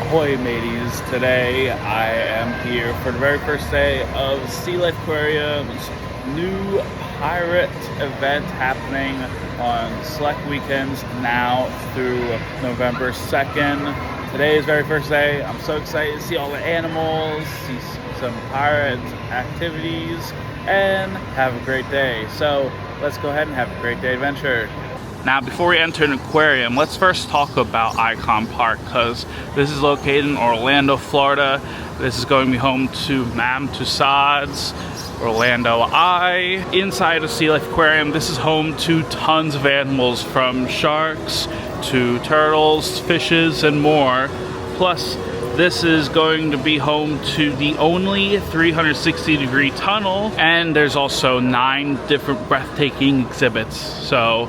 Ahoy mateys, today I am here for the very first day of SEA-LIFE Aquarium's new pirate event happening on select weekends now through November 2nd. Today is the very first day. I'm so excited to see all the animals, see some pirate activities, and have a great day. So let's go ahead and have a great day adventure. Now, before we enter an aquarium, let's first talk about Icon Park, because this is located in Orlando, Florida. This is going to be home to Mam Tussaud's Orlando Eye. Inside of SEA-LIFE Aquarium, this is home to tons of animals, from sharks to turtles, fishes, and more. Plus, this is going to be home to the only 360-degree tunnel, and there's also 9 different breathtaking exhibits. So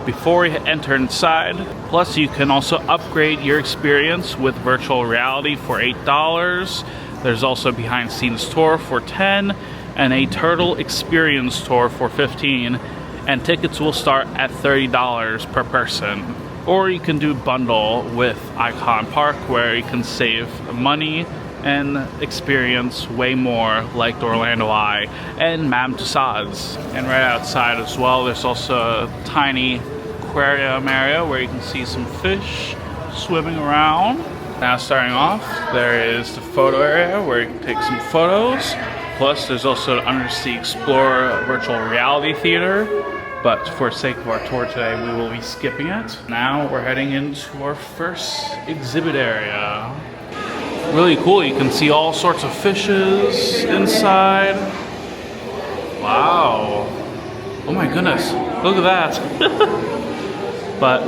before we enter inside, plus you can also upgrade your experience with virtual reality for $8. There's also a behind the scenes tour for $10 and a turtle experience tour for $15, and tickets will start at $30 per person. Or you can do bundle with Icon Park, where you can save money and experience way more, like the Orlando Eye and Mam Tussaud's. And right outside as well, there's also a tiny aquarium area where you can see some fish swimming around. Now, starting off, there is the photo area where you can take some photos. Plus, there's also the Undersea Explorer virtual reality theater, but for the sake of our tour today, we will be skipping it. Now we're heading into our first exhibit area. Really cool, you can see all sorts of fishes inside. Wow. Oh my goodness, look at that. But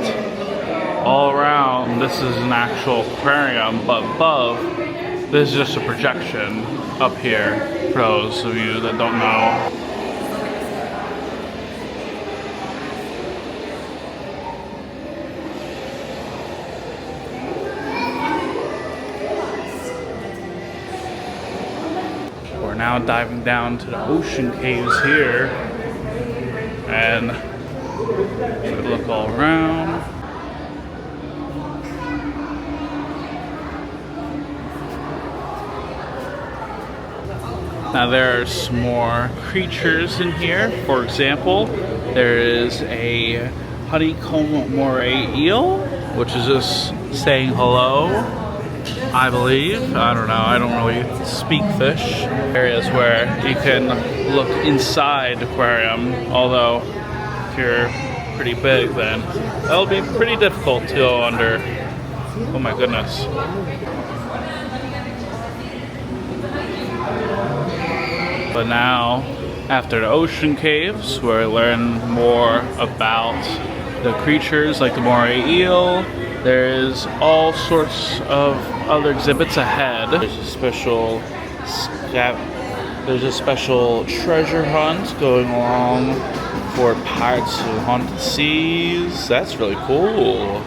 all around, this is an actual aquarium, but above, this is just a projection up here, for those of you that don't know. We're now diving down to the ocean caves here, and look all around. Now there are some more creatures in here. For example, there is a honeycomb moray eel, which is just saying hello, I believe. I don't know, I don't really speak fish. Areas where you can look inside the aquarium, although if you're pretty big, then that'll be pretty difficult to go under. Oh my goodness. But now, after the ocean caves, where we learn more about the creatures like the moray eel, there's all sorts of other exhibits ahead. There's a special treasure hunt going along for pirates who haunt the seas. That's really cool.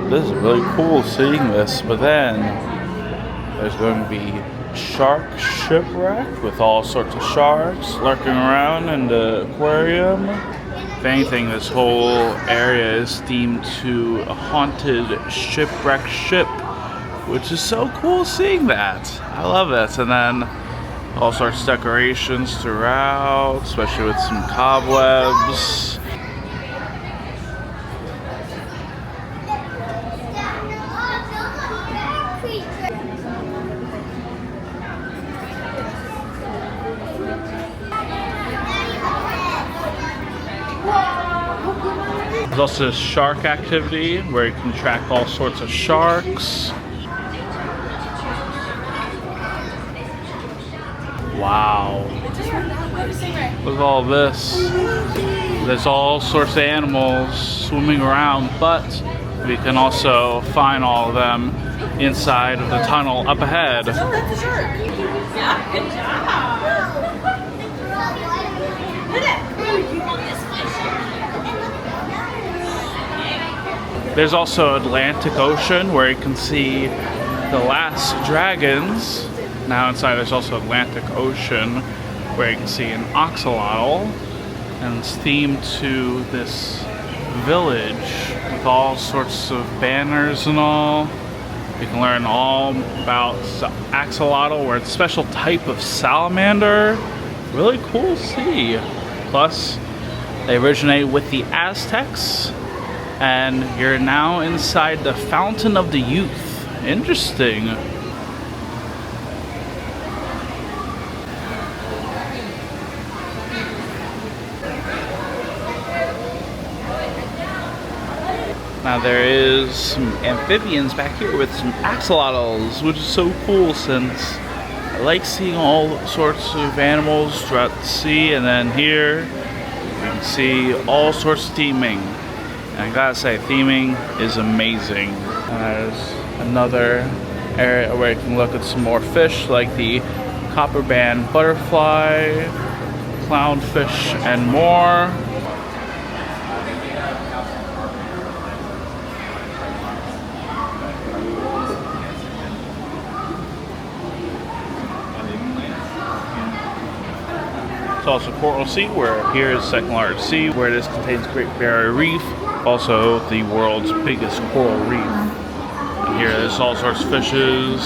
This is really cool seeing this. But then there's going to be shark shipwreck with all sorts of sharks lurking around in the aquarium. If anything, this whole area is themed to a haunted shipwreck ship, which is so cool seeing that. I love it. And then all sorts of decorations throughout, especially with some cobwebs. There's also a shark activity where you can track all sorts of sharks. Wow. Look at all this. There's all sorts of animals swimming around, but we can also find all of them inside of the tunnel up ahead. Oh, that's a shark. Yeah, good job. There's also Atlantic Ocean, where you can see the last dragons. Now inside there's also Atlantic Ocean, where you can see an axolotl, and it's themed to this village with all sorts of banners and all. We can learn all about axolotl, where it's a special type of salamander. Really cool to see. Plus, they originate with the Aztecs, and you're now inside the Fountain of the Youth. Interesting. Now there is some amphibians back here with some axolotls, which is so cool since I like seeing all sorts of animals throughout the sea. And then here you can see all sorts of theming. And I gotta say, theming is amazing. There's another area where you can look at some more fish like the copper band butterfly, clownfish, and more. It's also Coral Sea, where here is the second largest sea, where this contains Great Barrier Reef, also the world's biggest coral reef. And here there's all sorts of fishes,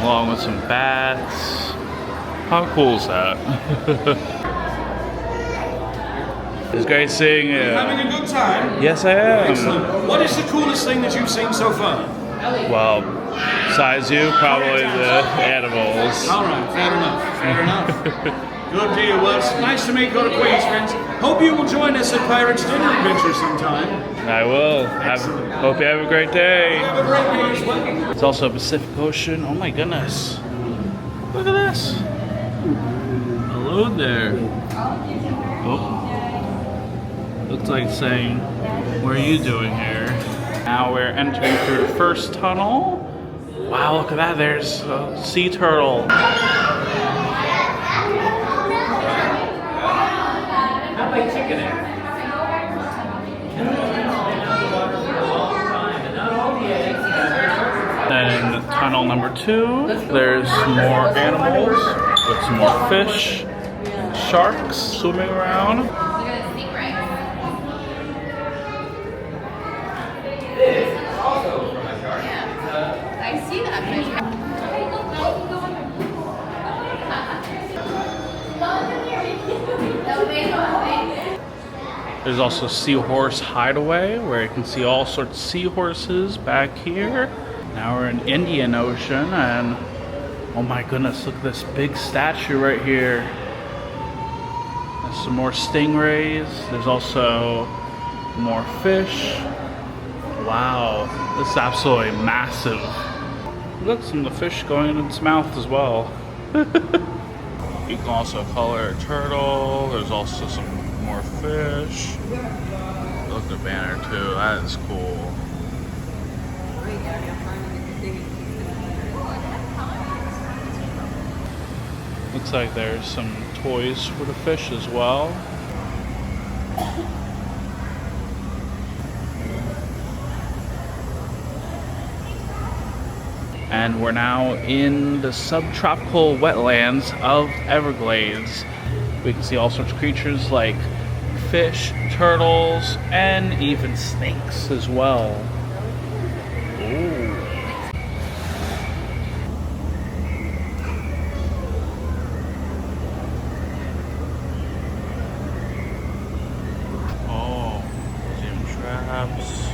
along with some bats. How cool is that? It's great seeing you. Having a good time? Yes, I am. Excellent. What is the coolest thing that you've seen so far? Well, besides you, probably the animals. All right, fair enough. Fair enough. Good deal. Well, it's nice to make your acquaintance, friends. Hope you will join us at Pirates Dinner Adventure sometime. I will. Hope you have a great day. Have a great day as well. It's also Pacific Ocean. Oh my goodness. Look at this. Hello there. Oh. Looks like it's saying, what are you doing here? Now we're entering through the first tunnel. Wow, look at that. There's a sea turtle. And in tunnel number 2, there's more animals with some more fish, sharks swimming around. I see that. There's also Seahorse Hideaway, where you can see all sorts of seahorses back here. Now we're in Indian Ocean, and oh my goodness, look at this big statue right here. There's some more stingrays. There's also more fish. Wow, this is absolutely massive. Look, some of the fish going in its mouth as well. You can also color a turtle. There's also some more fish. Look at the banner too, that is cool. Looks like there's some toys for the fish as well. And we're now in the subtropical wetlands of Everglades. We can see all sorts of creatures like fish, turtles, and even snakes as well. Ooh. Oh, there's even traps.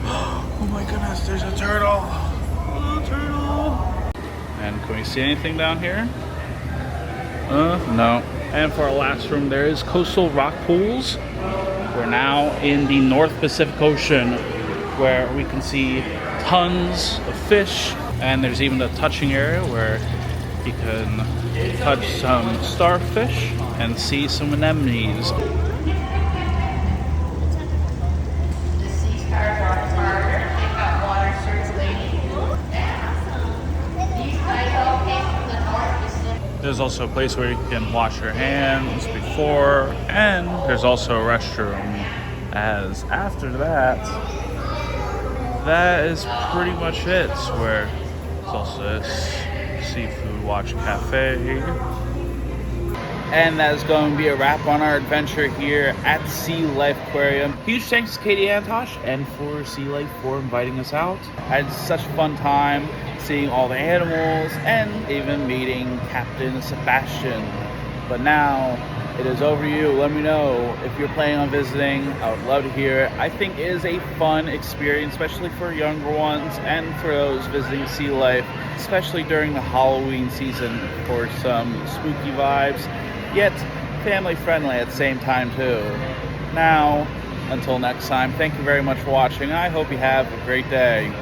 Oh my goodness, there's a turtle. Oh, turtle. And can we see anything down here? No. And for our last room, there is coastal rock pools. We're now in the North Pacific Ocean, where we can see tons of fish. And there's even a touching area where you can touch some starfish and see some anemones. There's also a place where you can wash your hands before, and there's also a restroom. As after that is pretty much it. Where there's also this seafood watch cafe. And that is going to be a wrap on our adventure here at SEA-LIFE Aquarium. Huge thanks to Katie Antosh and for SEA-LIFE for inviting us out. I had such a fun time seeing all the animals and even meeting Captain Sebastian. But now it is over to you. Let me know if you're planning on visiting. I would love to hear it. I think it is a fun experience, especially for younger ones and for those visiting SEA-LIFE, especially during the Halloween season for some spooky vibes, yet family friendly at the same time too. Now, until next time, thank you very much for watching. I hope you have a great day.